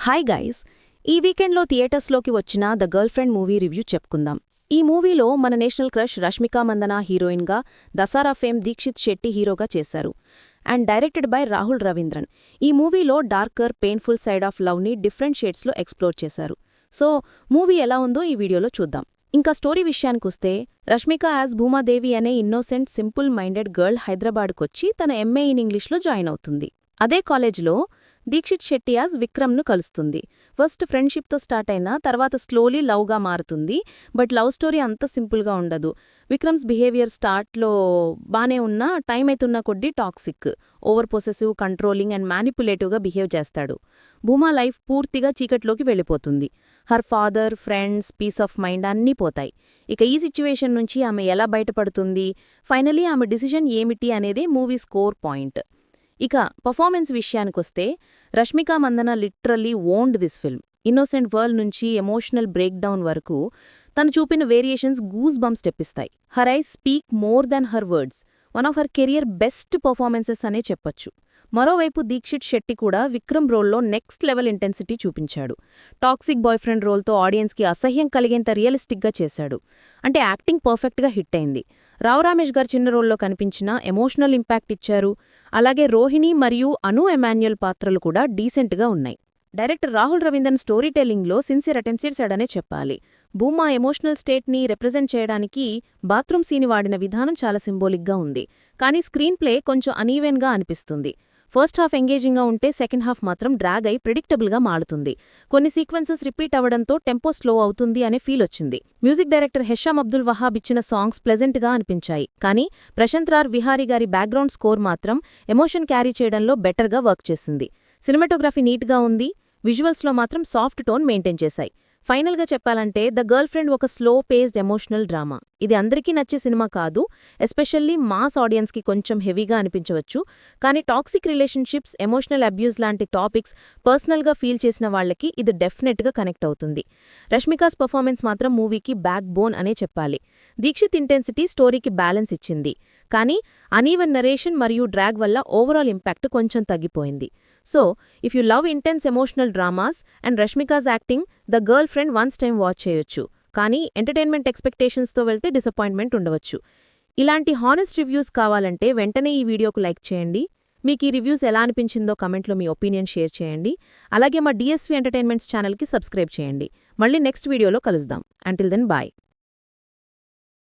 Hi guys, ఈ వీకెండ్లో థియేటర్స్లోకి వచ్చిన the girl friend movie review చెప్పుకుందాం. ఈ మూవీలో మన నేషనల్ క్రష్ రష్మికా మందన హీరోయిన్గా, దసరా ఫేమ్ దీక్షిత్ శెట్టి హీరోగా చేశారు. And directed by Rahul Ravindran. ఈ మూవీలో డార్కర్, పెయిన్ఫుల్ సైడ్ ఆఫ్ లవ్ని డిఫరెంట్ షేడ్స్లో ఎక్స్ప్లోర్ చేశారు. సో మూవీ ఎలా ఉందో ఈ వీడియోలో చూద్దాం. ఇంకా స్టోరీ విషయానికొస్తే, రష్మిక యాజ్ భూమాదేవి అనే ఇన్నోసెంట్, సింపుల్ మైండెడ్ గర్ల్ హైదరాబాద్కొచ్చి తన ఎంఏ ఇన్ ఇంగ్లీష్లో జాయిన్ అవుతుంది. అదే కాలేజ్లో దీక్షిత్ శెట్టి యాజ్ విక్రమ్ను కలుస్తుంది. ఫస్ట్ ఫ్రెండ్షిప్తో స్టార్ట్ అయినా తర్వాత స్లోలీ లవ్గా మారుతుంది. బట్ లవ్ స్టోరీ అంత సింపుల్గా ఉండదు. విక్రమ్స్ బిహేవియర్ స్టార్ట్లో బానే ఉన్నా టైం అవుతున్న కొద్దీ toxic, over possessive, controlling and మ్యానిపులేటివ్గా బిహేవ్ చేస్తాడు. భూమా లైఫ్ పూర్తిగా చీకట్లోకి వెళ్ళిపోతుంది. Her father, friends, peace of mind అన్నీ పోతాయి. ఇక ఈ సిచ్యువేషన్ నుంచి ఆమె ఎలా బయటపడుతుంది, ఫైనలీ ఆమె డిసిషన్ ఏమిటి అనేదే మూవీ స్కోర్ పాయింట్. ఇక పర్ఫార్మెన్స్ విషయానికొస్తే, Rashmika Mandanna literally owned this film. Innocent world నుంచి ఎమోషనల్ బ్రేక్ డౌన్ వరకు తను చూపిన వేరియేషన్స్ గూస్ బంప్స్ తెప్పిస్తాయి. Her eyes speak more than her words. One of her career best performances అనే చెప్పొచ్చు. మరోవైపు దీక్షిత్ శెట్టి కూడా విక్రమ్ రోల్లో నెక్స్ట్ లెవెల్ ఇంటెన్సిటీ చూపించాడు. టాక్సిక్ బాయ్ఫ్రెండ్ రోల్తో ఆడియన్స్కి అసహ్యం కలిగేంత రియలిస్టిక్గా చేశాడు. అంటే యాక్టింగ్ పర్ఫెక్ట్గా హిట్ అయింది. రావు రమేష్ గారు చిన్న రోల్లో కనిపించినా ఎమోషనల్ ఇంపాక్ట్ ఇచ్చారు. అలాగే రోహిణి మరియు అను ఎమాన్యుయల్ పాత్రలు కూడా డీసెంట్గా ఉన్నాయి. డైరెక్టర్ రాహుల్ రవీంద్రన్ స్టోరీ టెల్లింగ్లో సిన్సియర్ అటెంప్ట్ చేశాడనే చెప్పాలి. భూమా ఎమోషనల్ స్టేట్ని రిప్రజెంట్ చేయడానికి బాత్రూమ్ సీని వాడిన విధానం చాలా సింబోలిక్గా ఉంది. కానీ స్క్రీన్ ప్లే కొంచెం అనీవెన్గా అనిపిస్తుంది. ఫస్ట్ హాఫ్ ఎంగేజింగ్గా ఉంటే సెకండ్ హాఫ్ మాత్రం డ్రాగ్ అయి ప్రిడిక్టబుల్గా మారుతుంది. కొన్ని సీక్వెన్సెస్ రిపీట్ అవ్వడంతో టెంపో స్లో అవుతుంది అనే ఫీల్ వచ్చింది. మ్యూజిక్ డైరెక్టర్ హెషామ్ అబ్దుల్ వహాబ్ ఇచ్చిన సాంగ్స్ ప్లెజెంట్గా అనిపించాయి. కానీ ప్రశాంత్ రార్ విహారీ గారి బ్యాక్గ్రౌండ్ స్కోర్ మాత్రం ఎమోషన్ క్యారీ చేయడంలో బెటర్గా వర్క్ చేసింది. సినిమాటోగ్రఫీ నీట్గా ఉంది. విజువల్స్లో మాత్రం సాఫ్ట్ టోన్ మెయింటైన్ చేశాయి. ఫైనల్గా చెప్పాలంటే ద గర్ల్ ఫ్రెండ్ ఒక స్లో పేస్డ్ ఎమోషనల్ డ్రామా. ఇది అందరికీ నచ్చే సినిమా కాదు. ఎస్పెషల్లీ మాస్ ఆడియన్స్కి కొంచెం హెవీగా అనిపించవచ్చు. కానీ టాక్సిక్ రిలేషన్షిప్స్, ఎమోషనల్ అబ్యూస్ లాంటి టాపిక్స్ పర్సనల్గా ఫీల్ చేసిన వాళ్లకి ఇది డెఫినెట్గా కనెక్ట్ అవుతుంది. రష్మికాస్ పర్ఫార్మెన్స్ మాత్రం మూవీకి బ్యాక్ బోన్ అనే చెప్పాలి. దీక్షిత్ ఇంటెన్సిటీ స్టోరీకి బ్యాలెన్స్ ఇచ్చింది. కానీ అనీవెన్ నరేషన్ మరియు డ్రాగ్ వల్ల ఓవరాల్ ఇంపాక్ట్ కొంచెం తగ్గిపోయింది. So if you love intense emotional dramas and Rashmika's acting, the girl friend once time watch చేయొచ్చు. కానీ ఎంటర్టైన్మెంట్ ఎక్స్పెక్టేషన్స్తో వెళ్తే డిసప్పాయింట్మెంట్ ఉండవచ్చు. ఇలాంటి హానెస్ట్ రివ్యూస్ కావాలంటే వెంటనే ఈ వీడియోకు లైక్ చేయండి. మీకు ఈ రివ్యూస్ ఎలా అనిపించిందో కమెంట్లో మీ ఒపీనియన్ షేర్ చేయండి. అలాగే మా డిఎస్వి ఎంటర్టైన్మెంట్స్ ఛానల్కి సబ్స్క్రైబ్ చేయండి. మళ్ళీ నెక్స్ట్ వీడియోలో కలుద్దాం. Until then bye.